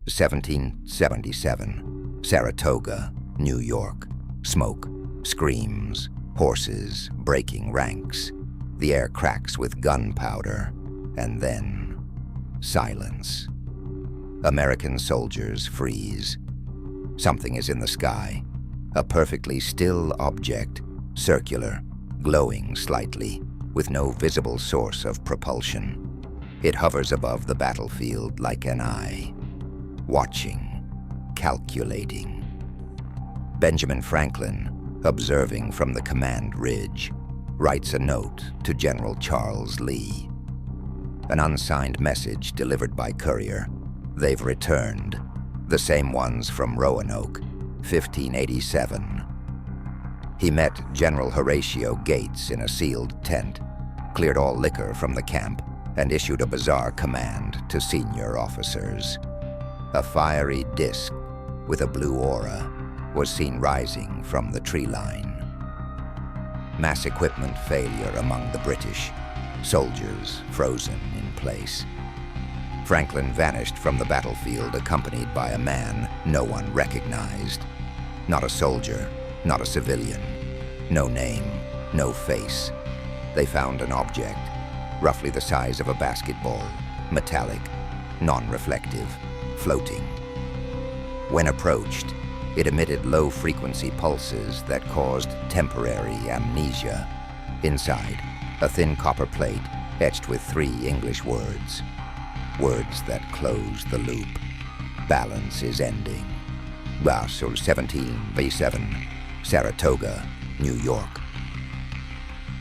1777, Saratoga, New York. Smoke, screams, horses breaking ranks. The air cracks with gunpowder, and then silence. American soldiers freeze. Something is in the sky, a perfectly still object, circular, glowing slightly, with no visible source of propulsion. It hovers above the battlefield like an eye, watching, calculating. Benjamin Franklin, observing from the command ridge, writes a note to General Charles Lee. An unsigned message delivered by courier. They've returned, the same ones from Roanoke, 1587. He met General Horatio Gates in a sealed tent, cleared all liquor from the camp, and issued a bizarre command to senior officers. A fiery disk with a blue aura was seen rising from the tree line. Mass equipment failure among the British, soldiers frozen in place. Franklin vanished from the battlefield accompanied by a man no one recognized. Not a soldier, not a civilian. No name, no face. They found an object, roughly the size of a basketball, metallic, non-reflective, floating. When approached, it emitted low-frequency pulses that caused temporary amnesia. Inside, a thin copper plate etched with 3 English words. Words that close the loop. Balance is ending. Basel 17v7, Saratoga, New York.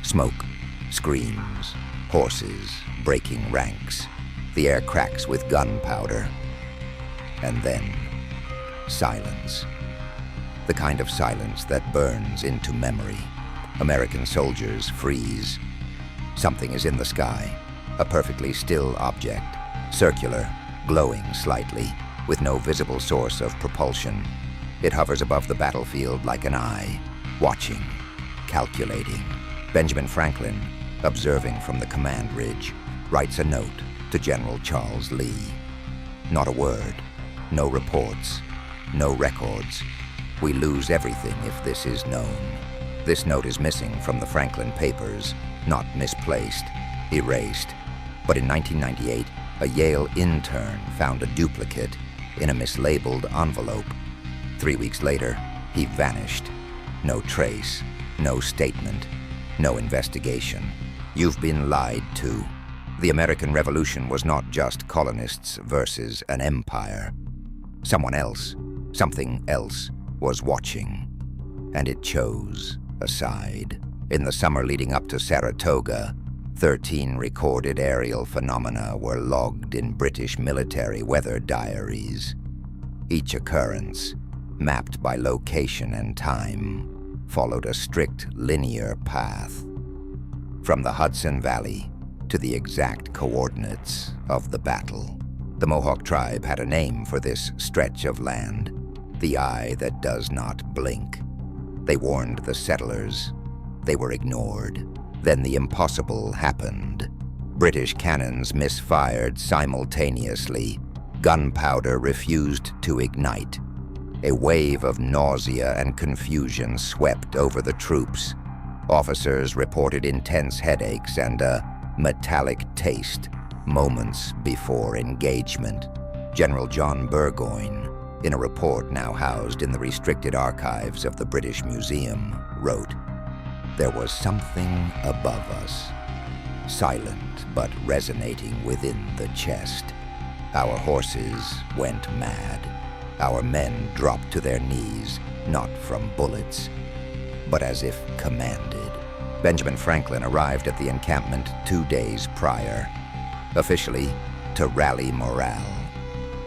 Smoke, screams, horses breaking ranks. The air cracks with gunpowder. And then, silence. The kind of silence that burns into memory. American soldiers freeze. Something is in the sky, a perfectly still object, circular, glowing slightly, with no visible source of propulsion. It hovers above the battlefield like an eye, watching, calculating. Benjamin Franklin, observing from the command ridge, writes a note to General Charles Lee. Not a word, no reports, no records. We lose everything if this is known. This note is missing from the Franklin papers, not misplaced, erased. But in 1998, a Yale intern found a duplicate in a mislabeled envelope. 3 weeks later, he vanished. No trace, no statement, no investigation. You've been lied to. The American Revolution was not just colonists versus an empire. Someone else, something else, was watching, and it chose a side. In the summer leading up to Saratoga, 13 recorded aerial phenomena were logged in British military weather diaries. Each occurrence, mapped by location and time, followed a strict linear path. From the Hudson Valley to the exact coordinates of the battle. The Mohawk tribe had a name for this stretch of land, the eye that does not blink. They warned the settlers. They were ignored. Then the impossible happened. British cannons misfired simultaneously. Gunpowder refused to ignite. A wave of nausea and confusion swept over the troops. Officers reported intense headaches and a metallic taste moments before engagement. General John Burgoyne, in a report now housed in the restricted archives of the British Museum, wrote, "There was something above us, silent but resonating within the chest. Our horses went mad. Our men dropped to their knees, not from bullets, but as if commanded." Benjamin Franklin arrived at the encampment 2 days prior, officially to rally morale.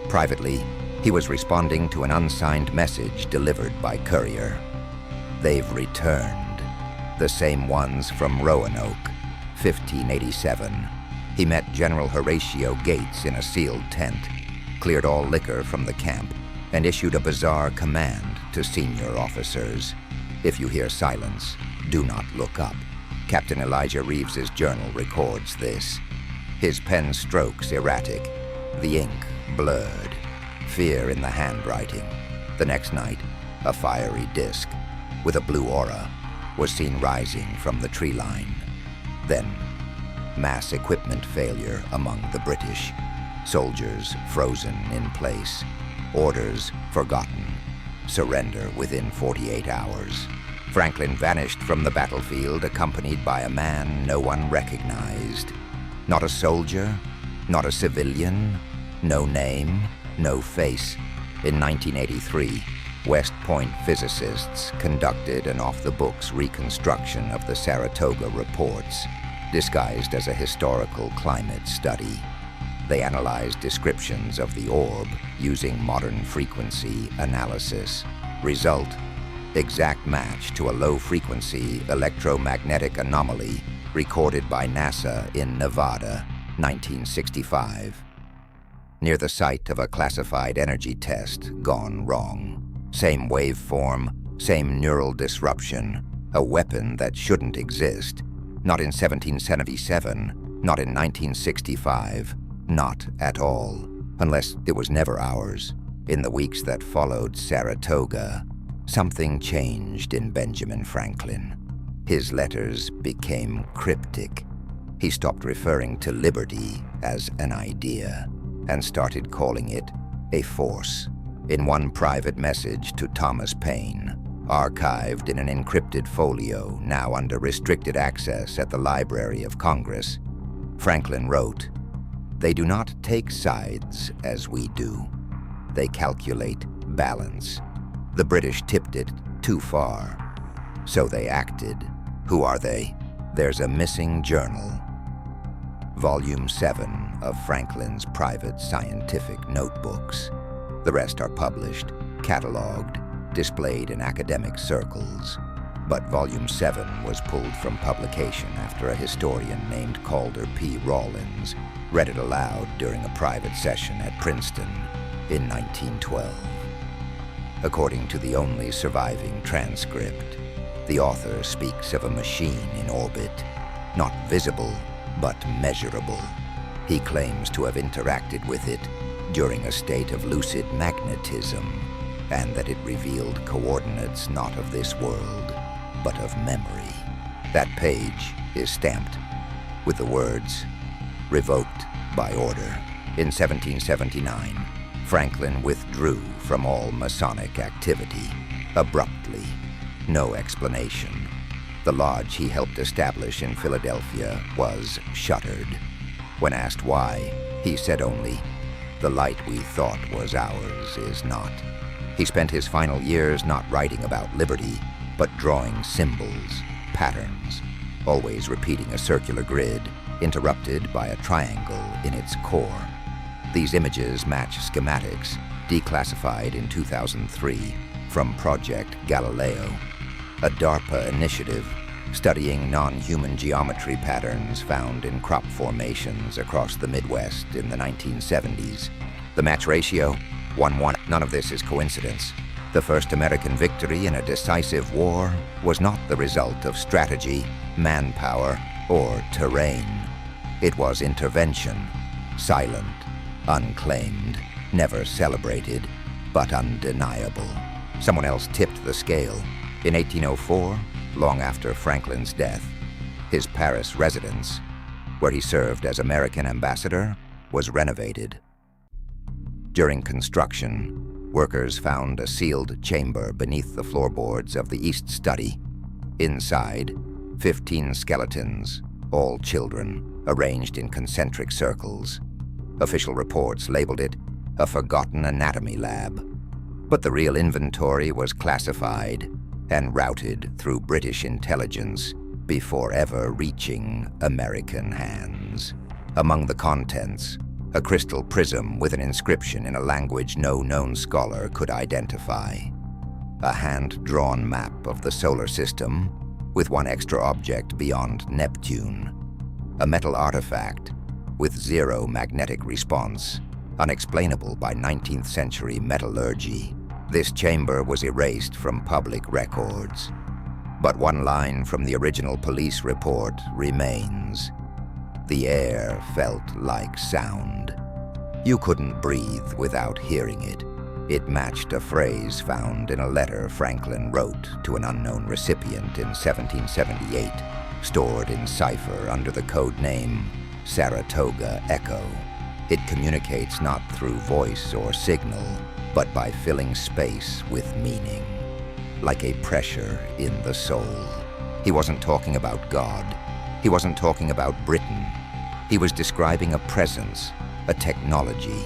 Privately, he was responding to an unsigned message delivered by courier. They've returned, the same ones from Roanoke, 1587. He met General Horatio Gates in a sealed tent, cleared all liquor from the camp, and issued a bizarre command to senior officers. If you hear silence, do not look up. Captain Elijah Reeves's journal records this. His pen strokes erratic, the ink blurred. fear in the handwriting. The next night, a fiery disk with a blue aura was seen rising from the tree line. Then, mass equipment failure among the British. Soldiers frozen in place. Orders forgotten. Surrender within 48 hours. Franklin vanished from the battlefield accompanied by a man no one recognized. Not a soldier, not a civilian, no name, no face. In 1983, West Point physicists conducted an off-the-books reconstruction of the Saratoga reports, disguised as a historical climate study. They analyzed descriptions of the orb using modern frequency analysis. Result: exact match to a low-frequency electromagnetic anomaly recorded by NASA in Nevada, 1965. Near the site of a classified energy test gone wrong. Same waveform, same neural disruption, a weapon that shouldn't exist. Not in 1777, not in 1965, not at all, unless it was never ours. In the weeks that followed Saratoga, something changed in Benjamin Franklin. His letters became cryptic. He stopped referring to liberty as an idea and started calling it a force. In one private message to Thomas Paine, archived in an encrypted folio now under restricted access at the Library of Congress, Franklin wrote, "They do not take sides as we do. They calculate balance. The British tipped it too far. So they acted. Who are they? There's a missing journal." Volume 7 of Franklin's private scientific notebooks. The rest are published, cataloged, displayed in academic circles. But Volume 7 was pulled from publication after a historian named Calder P. Rawlins read it aloud during a private session at Princeton in 1912. According to the only surviving transcript, the author speaks of a machine in orbit, not visible, but measurable. He claims to have interacted with it during a state of lucid magnetism, and that it revealed coordinates not of this world, but of memory. That page is stamped with the words, "Revoked by order." In 1779, Franklin withdrew from all Masonic activity, abruptly, no explanation. The lodge he helped establish in Philadelphia was shuttered. When asked why, he said only, "The light we thought was ours is not." He spent his final years not writing about liberty, but drawing symbols, patterns, always repeating a circular grid, interrupted by a triangle in its core. These images match schematics declassified in 2003 from Project Galileo, a DARPA initiative studying non-human geometry patterns found in crop formations across the Midwest in the 1970s. The match ratio, 1-1. None of this is coincidence. The first American victory in a decisive war was not the result of strategy, manpower, or terrain. It was intervention, silent, unclaimed, never celebrated, but undeniable. Someone else tipped the scale. In 1804, long after Franklin's death, his Paris residence, where he served as American ambassador, was renovated. During construction, workers found a sealed chamber beneath the floorboards of the East Study. Inside, 15 skeletons, all children, arranged in concentric circles. Official reports labeled it a forgotten anatomy lab. But the real inventory was classified and routed through British intelligence before ever reaching American hands. Among the contents, a crystal prism with an inscription in a language no known scholar could identify. A hand-drawn map of the solar system, with one extra object beyond Neptune. A metal artifact with zero magnetic response, unexplainable by 19th century metallurgy. This chamber was erased from public records. But one line from the original police report remains. The air felt like sound. You couldn't breathe without hearing it. It matched a phrase found in a letter Franklin wrote to an unknown recipient in 1778, stored in cipher under the code name Saratoga Echo. It communicates not through voice or signal, but by filling space with meaning, like a pressure in the soul. He wasn't talking about God. He wasn't talking about Britain. He was describing a presence, a technology,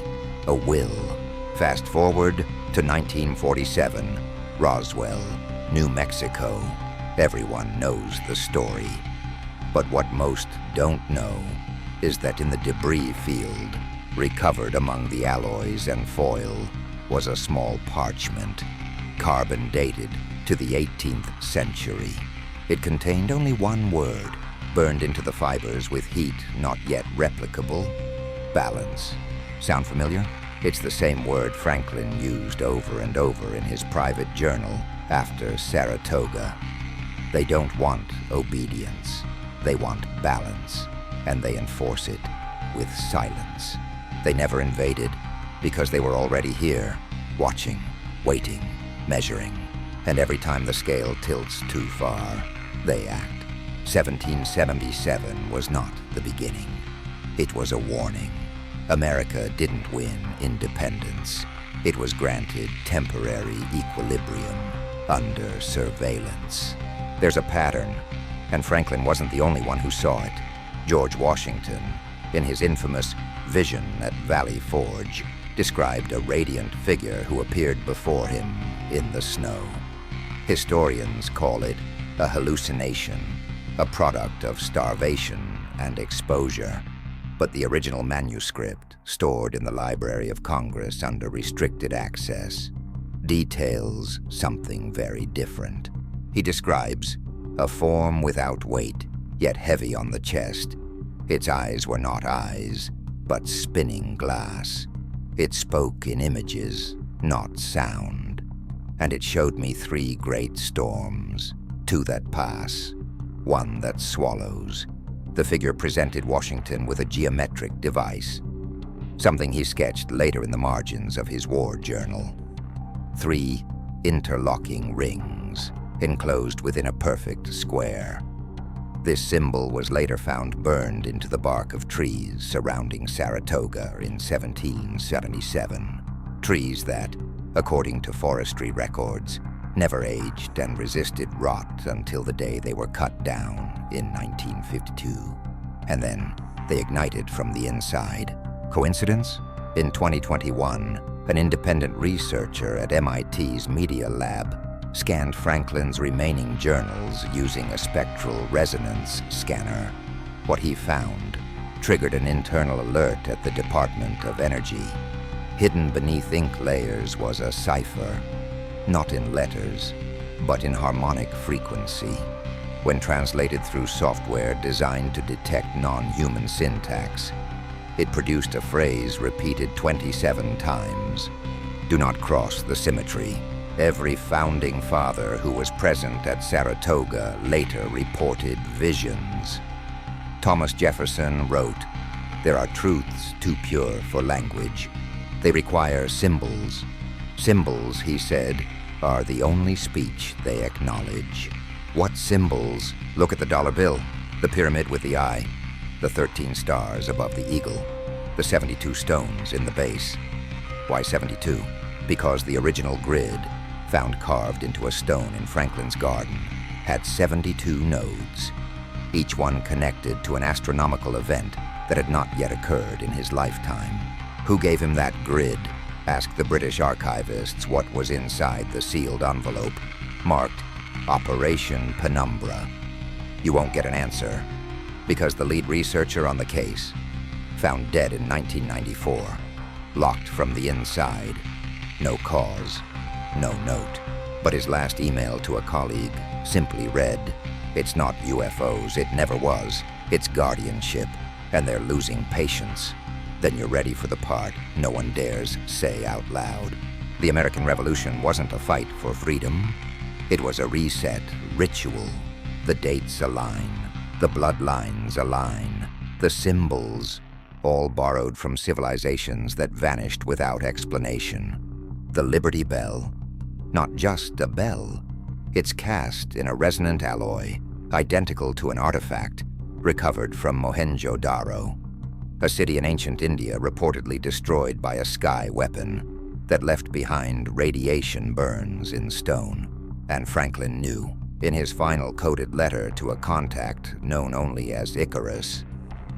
a will. Fast forward to 1947, Roswell, New Mexico. Everyone knows the story. But what most don't know is that in the debris field, recovered among the alloys and foil, was a small parchment, carbon dated to the 18th century. It contained only one word, burned into the fibers with heat not yet replicable: balance. Sound familiar? It's the same word Franklin used over and over in his private journal after Saratoga. They don't want obedience. They want balance, and they enforce it with silence. They never invaded because they were already here, watching, waiting, measuring. And every time the scale tilts too far, they act. 1777 was not the beginning. It was a warning. America didn't win independence. It was granted temporary equilibrium under surveillance. There's a pattern, and Franklin wasn't the only one who saw it. George Washington, in his infamous Vision at Valley Forge, described a radiant figure who appeared before him in the snow. Historians call it a hallucination, a product of starvation and exposure. But the original manuscript, stored in the Library of Congress under restricted access, details something very different. He describes a form without weight, yet heavy on the chest. Its eyes were not eyes, but spinning glass. It spoke in images, not sound. And it showed me 3 great storms, 2 that pass, 1 that swallows. The figure presented Washington with a geometric device, something he sketched later in the margins of his war journal. 3 interlocking rings, enclosed within a perfect square. This symbol was later found burned into the bark of trees surrounding Saratoga in 1777. Trees that, according to forestry records, never aged and resisted rot until the day they were cut down in 1952. And then they ignited from the inside. Coincidence? In 2021, an independent researcher at MIT's Media Lab scanned Franklin's remaining journals using a spectral resonance scanner. What he found triggered an internal alert at the Department of Energy. Hidden beneath ink layers was a cipher, not in letters, but in harmonic frequency. When translated through software designed to detect non-human syntax, it produced a phrase repeated 27 times. Do not cross the symmetry. Every founding father who was present at Saratoga later reported visions. Thomas Jefferson wrote, "There are truths too pure for language. They require symbols. Symbols," he said, "are the only speech they acknowledge." What symbols? Look at the dollar bill, the pyramid with the eye, the 13 stars above the eagle, the 72 stones in the base. Why 72? Because the original grid, found carved into a stone in Franklin's garden, had 72 nodes, each one connected to an astronomical event that had not yet occurred in his lifetime. Who gave him that grid? Asked the British archivists what was inside the sealed envelope, marked Operation Penumbra. You won't get an answer, because the lead researcher on the case, found dead in 1994, locked from the inside, no cause, no note. But his last email to a colleague simply read, "It's not UFOs, it never was. It's guardianship, and they're losing patience." Then you're ready for the part no one dares say out loud. The American Revolution wasn't a fight for freedom. It was a reset ritual. The dates align, the bloodlines align, the symbols all borrowed from civilizations that vanished without explanation. The Liberty Bell, not just a bell, it's cast in a resonant alloy, identical to an artifact recovered from Mohenjo-Daro, a city in ancient India reportedly destroyed by a sky weapon that left behind radiation burns in stone. And Franklin knew, in his final coded letter to a contact known only as Icarus,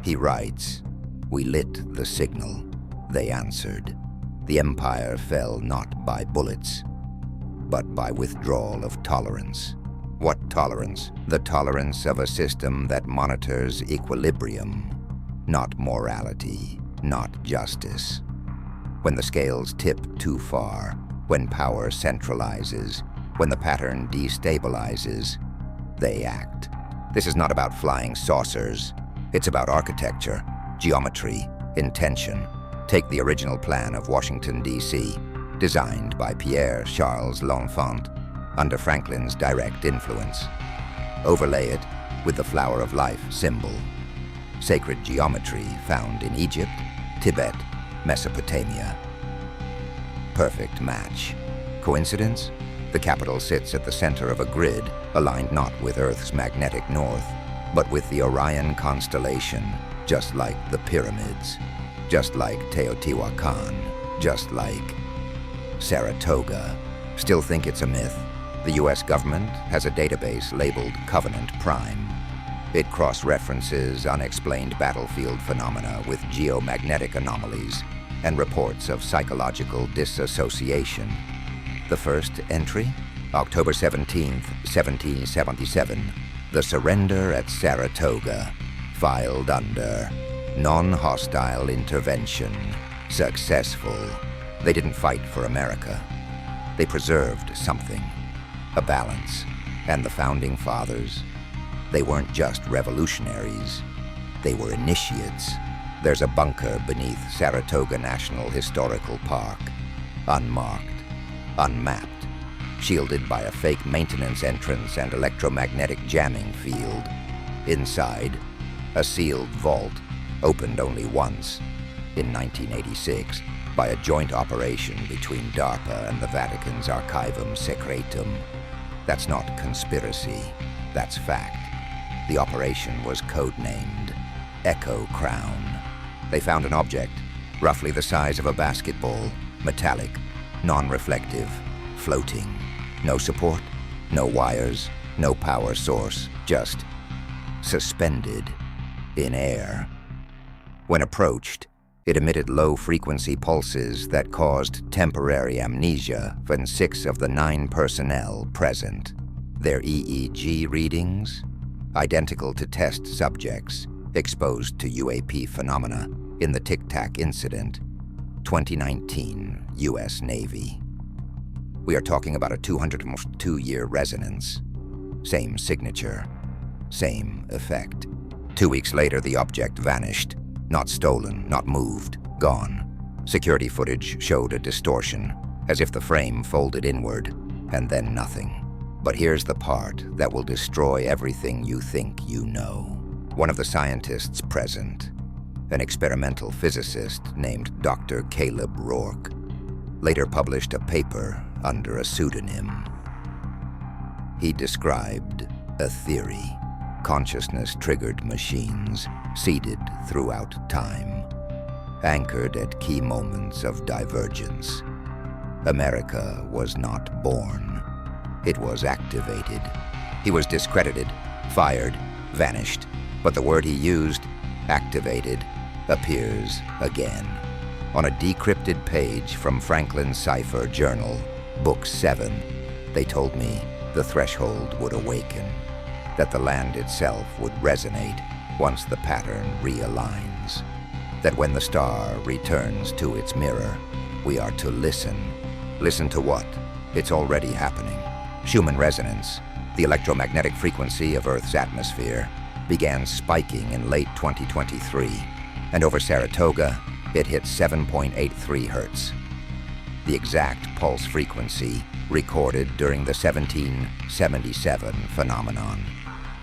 he writes, "We lit the signal. They answered. The empire fell not by bullets, but by withdrawal of tolerance." What tolerance? The tolerance of a system that monitors equilibrium, not morality, not justice. When the scales tip too far, when power centralizes, when the pattern destabilizes, they act. This is not about flying saucers. It's about architecture, geometry, intention. Take the original plan of Washington, D.C., designed by Pierre Charles L'Enfant under Franklin's direct influence. Overlay it with the flower of life symbol, sacred geometry found in Egypt, Tibet, Mesopotamia. Perfect match. Coincidence? The capital sits at the center of a grid aligned not with Earth's magnetic north, but with the Orion constellation, just like the pyramids, just like Teotihuacan, just like Saratoga. Still think it's a myth? The US government has a database labeled Covenant Prime. It cross-references unexplained battlefield phenomena with geomagnetic anomalies and reports of psychological disassociation. The first entry? October 17, 1777. The surrender at Saratoga, filed under non-hostile intervention. Successful. They didn't fight for America. They preserved something. A balance. And the Founding Fathers? They weren't just revolutionaries. They were initiates. There's a bunker beneath Saratoga National Historical Park. Unmarked. Unmapped. Shielded by a fake maintenance entrance and electromagnetic jamming field. Inside, a sealed vault, opened only once, in 1986, by a joint operation between DARPA and the Vatican's Archivum Secretum. That's not conspiracy, that's fact. The operation was codenamed Echo Crown. They found an object, roughly the size of a basketball, metallic, non-reflective, floating. No support, no wires, no power source, just suspended in air. When approached, it emitted low-frequency pulses that caused temporary amnesia from 6 of the 9 personnel present. Their EEG readings, identical to test subjects exposed to UAP phenomena in the Tic Tac incident, 2019 U.S. Navy. We are talking about a 202-year resonance. Same signature, same effect. 2 weeks later, the object vanished. Not stolen, not moved, gone. Security footage showed a distortion, as if the frame folded inward, and then nothing. But here's the part that will destroy everything you think you know. One of the scientists present, an experimental physicist named Dr. Caleb Rourke, later published a paper under a pseudonym. He described a theory. Consciousness-triggered machines, seeded throughout time, anchored at key moments of divergence. America was not born. It was activated. He was discredited, fired, vanished, but the word he used, activated, appears again. On a decrypted page from Franklin's Cipher Journal, Book 7, they told me the threshold would awaken, that the land itself would resonate once the pattern realigns, that when the star returns to its mirror, we are to listen. Listen to what? It's already happening. Schumann resonance, the electromagnetic frequency of Earth's atmosphere, began spiking in late 2023, and over Saratoga, it hit 7.83 Hertz. The exact pulse frequency recorded during the 1777 phenomenon.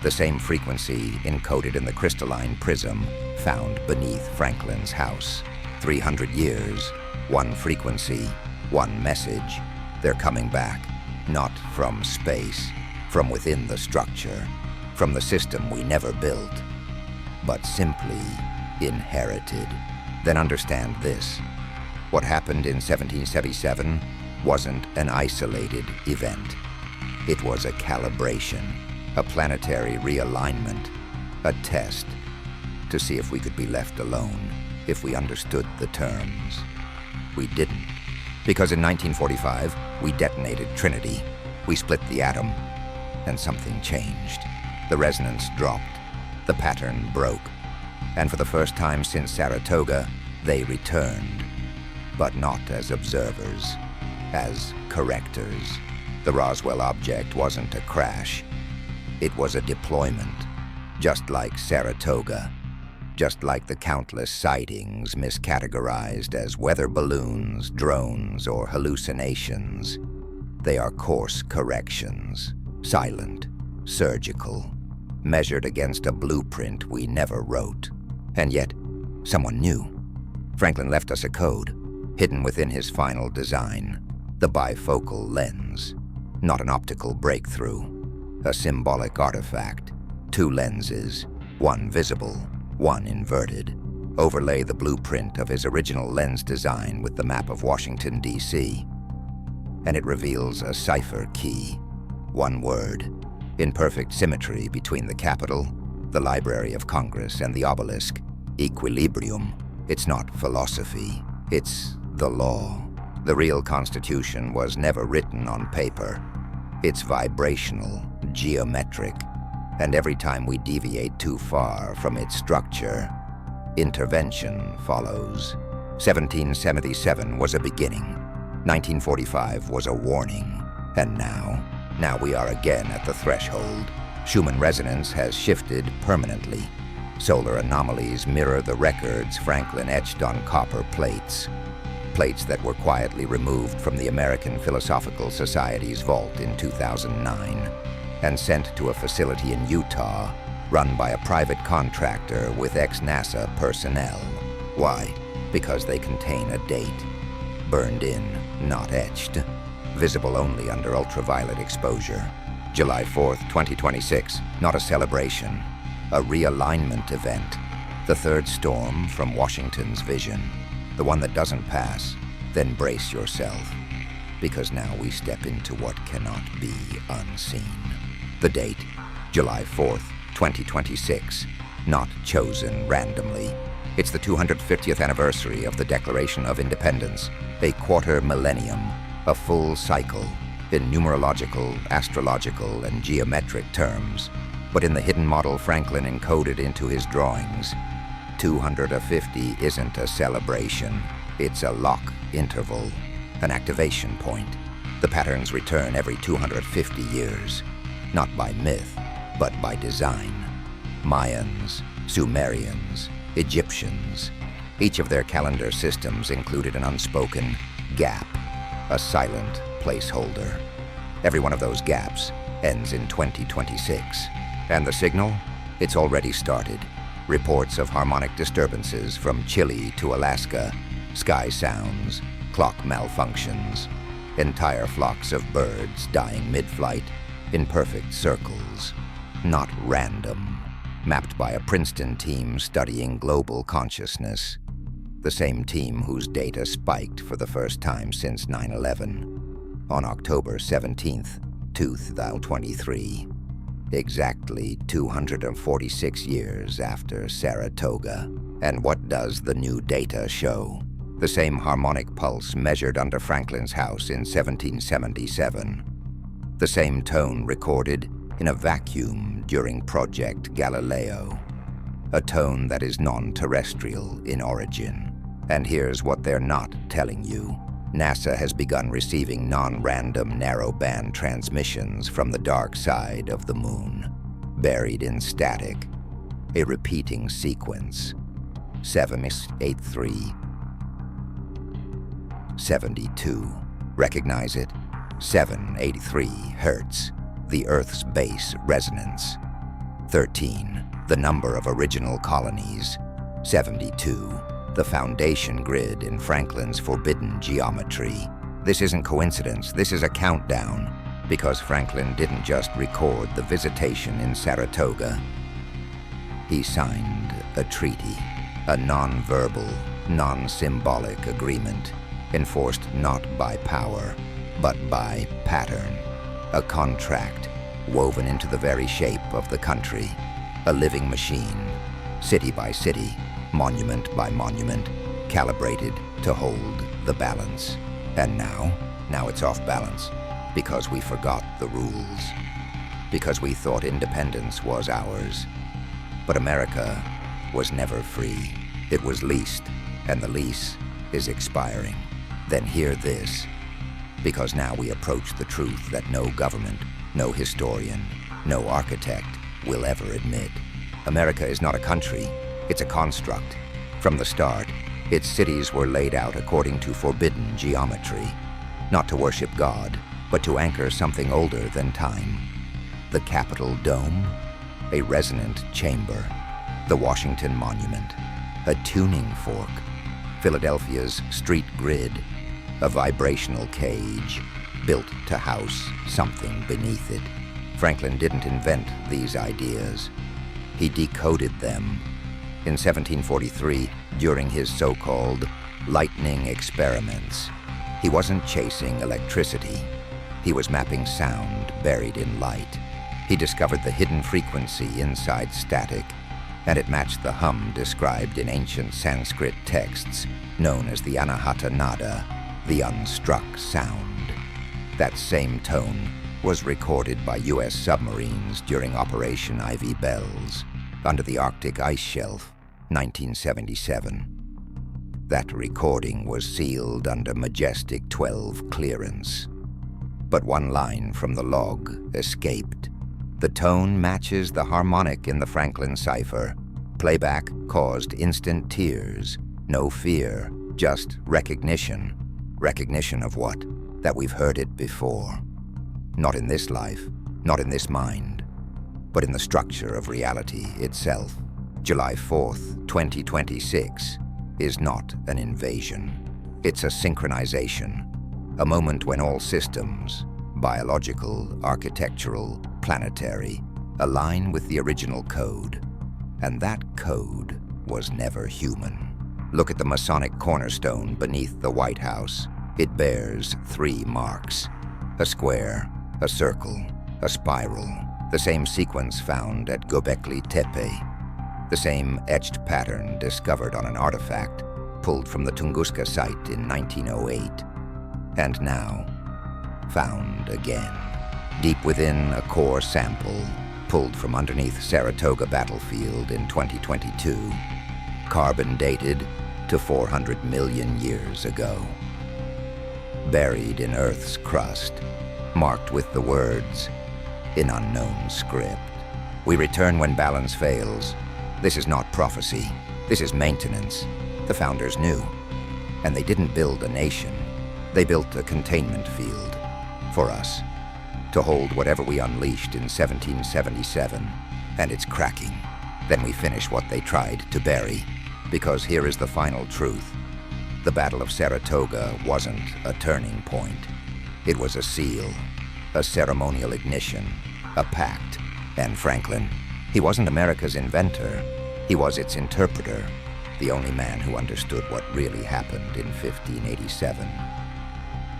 the same frequency encoded in the crystalline prism found beneath Franklin's house. 300 years, one frequency, one message. They're coming back, not from space, from within the structure, from the system we never built, but simply inherited. Then understand this. What happened in 1777 wasn't an isolated event. It was a calibration, a planetary realignment, a test to see if we could be left alone, if we understood the terms. We didn't, because in 1945, we detonated Trinity. We split the atom, and something changed. The resonance dropped, the pattern broke, and for the first time since Saratoga, they returned, but not as observers, as correctors. The Roswell object wasn't a crash. It was a deployment, just like Saratoga, just like the countless sightings miscategorized as weather balloons, drones, or hallucinations. They are course corrections, silent, surgical, measured against a blueprint we never wrote. And yet, someone knew. Franklin left us a code, hidden within his final design, the bifocal lens. Not an optical breakthrough, a symbolic artifact. 2 lenses, one visible, one inverted, overlay the blueprint of his original lens design with the map of Washington, D.C. And it reveals a cipher key, one word, in perfect symmetry between the Capitol, the Library of Congress, and the obelisk. Equilibrium. It's not philosophy, it's the law. The real Constitution was never written on paper. It's vibrational, geometric, and every time we deviate too far from its structure, intervention follows. 1777 was a beginning. 1945 was a warning. And now we are again at the threshold. Schumann resonance has shifted permanently. Solar anomalies mirror the records Franklin etched on copper plates. Plates that were quietly removed from the American Philosophical Society's vault in 2009 and sent to a facility in Utah run by a private contractor with ex-NASA personnel. Why? Because they contain a date. Burned in, not etched. Visible only under ultraviolet exposure. July 4th, 2026. Not a celebration. A realignment event. The third storm from Washington's vision. The one that doesn't pass. Then brace yourself. Because now we step into what cannot be unseen. The date, July 4th, 2026. Not chosen randomly. It's the 250th anniversary of the Declaration of Independence. A quarter millennium. A full cycle. In numerological, astrological, and geometric terms. But in the hidden model Franklin encoded into his drawings, 250 isn't a celebration. It's a lock interval, an activation point. The patterns return every 250 years, not by myth, but by design. Mayans, Sumerians, Egyptians, each of their calendar systems included an unspoken gap, a silent placeholder. Every one of those gaps ends in 2026. And the signal? It's already started. Reports of harmonic disturbances from Chile to Alaska, sky sounds, clock malfunctions, entire flocks of birds dying mid-flight in perfect circles. Not random. Mapped by a Princeton team studying global consciousness. The same team whose data spiked for the first time since 9/11. On October 17th, 2023. Exactly 246 years after Saratoga. And what does the new data show? The same harmonic pulse measured under Franklin's house in 1777. The same tone recorded in a vacuum during Project Galileo. A tone that is non-terrestrial in origin. And here's what they're not telling you. NASA has begun receiving non-random narrowband transmissions from the dark side of the moon, buried in static, a repeating sequence. 783 72. Recognize it? 783 hertz, the Earth's base resonance. 13, the number of original colonies. 72, the foundation grid in Franklin's forbidden geometry. This isn't coincidence, this is a countdown, because Franklin didn't just record the visitation in Saratoga. He signed a treaty, a non-verbal, non-symbolic agreement, enforced not by power, but by pattern. A contract woven into the very shape of the country, a living machine, city by city, monument by monument, calibrated to hold the balance. And now it's off balance, because we forgot the rules, because we thought independence was ours. But America was never free. It was leased, and the lease is expiring. Then hear this, because now we approach the truth that no government, no historian, no architect will ever admit. America is not a country, it's a construct. From the start, its cities were laid out according to forbidden geometry, not to worship God, but to anchor something older than time. The Capitol Dome, a resonant chamber. The Washington Monument, a tuning fork. Philadelphia's street grid, a vibrational cage built to house something beneath it. Franklin didn't invent these ideas. He decoded them. In 1743, during his so-called lightning experiments, he wasn't chasing electricity. He was mapping sound buried in light. He discovered the hidden frequency inside static, and it matched the hum described in ancient Sanskrit texts known as the anahata nada, the unstruck sound. That same tone was recorded by U.S. submarines during Operation Ivy Bells under the Arctic ice shelf, 1977. That recording was sealed under Majestic 12 clearance. But one line from the log escaped. The tone matches the harmonic in the Franklin cipher. Playback caused instant tears. No fear, just recognition. Recognition of what? That we've heard it before. Not in this life, not in this mind, but in the structure of reality itself. July 4th, 2026 is not an invasion. It's a synchronization. A moment when all systems, biological, architectural, planetary, align with the original code. And that code was never human. Look at the Masonic cornerstone beneath the White House. It bears 3 marks: a square, a circle, a spiral, the same sequence found at Göbekli Tepe, the same etched pattern discovered on an artifact pulled from the Tunguska site in 1908, and now found again, deep within a core sample pulled from underneath Saratoga battlefield in 2022, carbon dated to 400 million years ago. Buried in Earth's crust, marked with the words, in unknown script. We return when balance fails. This is not prophecy. This is maintenance. The founders knew. And they didn't build a nation. They built a containment field for us to hold whatever we unleashed in 1777. And it's cracking. Then we finish what they tried to bury. Because here is the final truth. The Battle of Saratoga wasn't a turning point. It was a seal, a ceremonial ignition, a pact. And Franklin, he wasn't America's inventor. He was its interpreter, the only man who understood what really happened in 1587,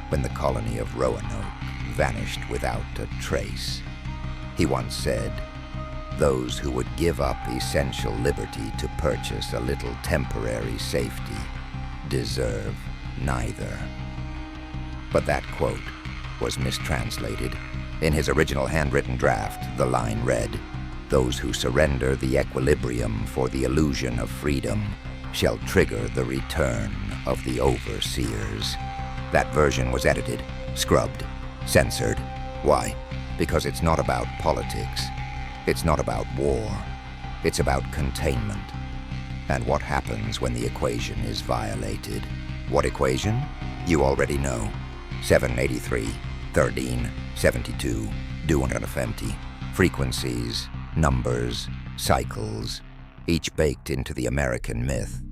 when the colony of Roanoke vanished without a trace. He once said, "Those who would give up essential liberty to purchase a little temporary safety deserve neither." But that quote was mistranslated. In his original handwritten draft, the line read, "Those who surrender the equilibrium for the illusion of freedom shall trigger the return of the overseers." That version was edited, scrubbed, censored. Why? Because it's not about politics. It's not about war. It's about containment. And what happens when the equation is violated? What equation? You already know. 783, 13, 72, 250. Frequencies Numbers, cycles, each baked into the American myth,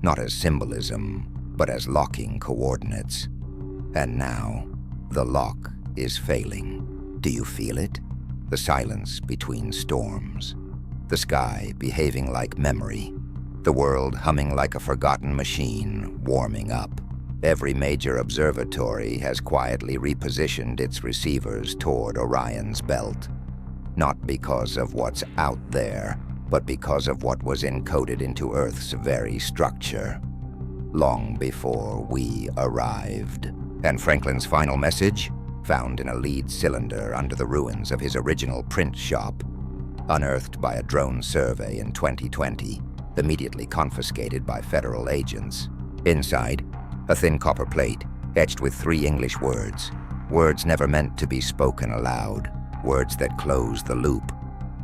not as symbolism, but as locking coordinates. And now, the lock is failing. Do you feel it? The silence between storms. The sky behaving like memory. The world humming like a forgotten machine, warming up. Every major observatory has quietly repositioned its receivers toward Orion's belt. Not because of what's out there, but because of what was encoded into Earth's very structure, long before we arrived. And Franklin's final message? Found in a lead cylinder under the ruins of his original print shop, unearthed by a drone survey in 2020, immediately confiscated by federal agents. Inside, a thin copper plate etched with 3 English words, words never meant to be spoken aloud, words that close the loop.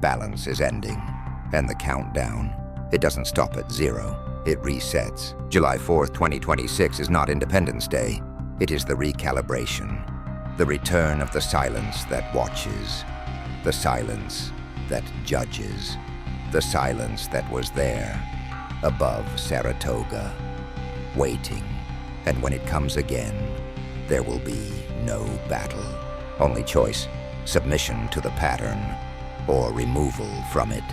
Balance is ending. And the countdown, it doesn't stop at 0. It resets. July 4th, 2026 is not Independence Day. It is the recalibration. The return of the silence that watches. The silence that judges. The silence that was there, above Saratoga, waiting. And when it comes again, there will be no battle. Only choice, submission to the pattern, or removal from it.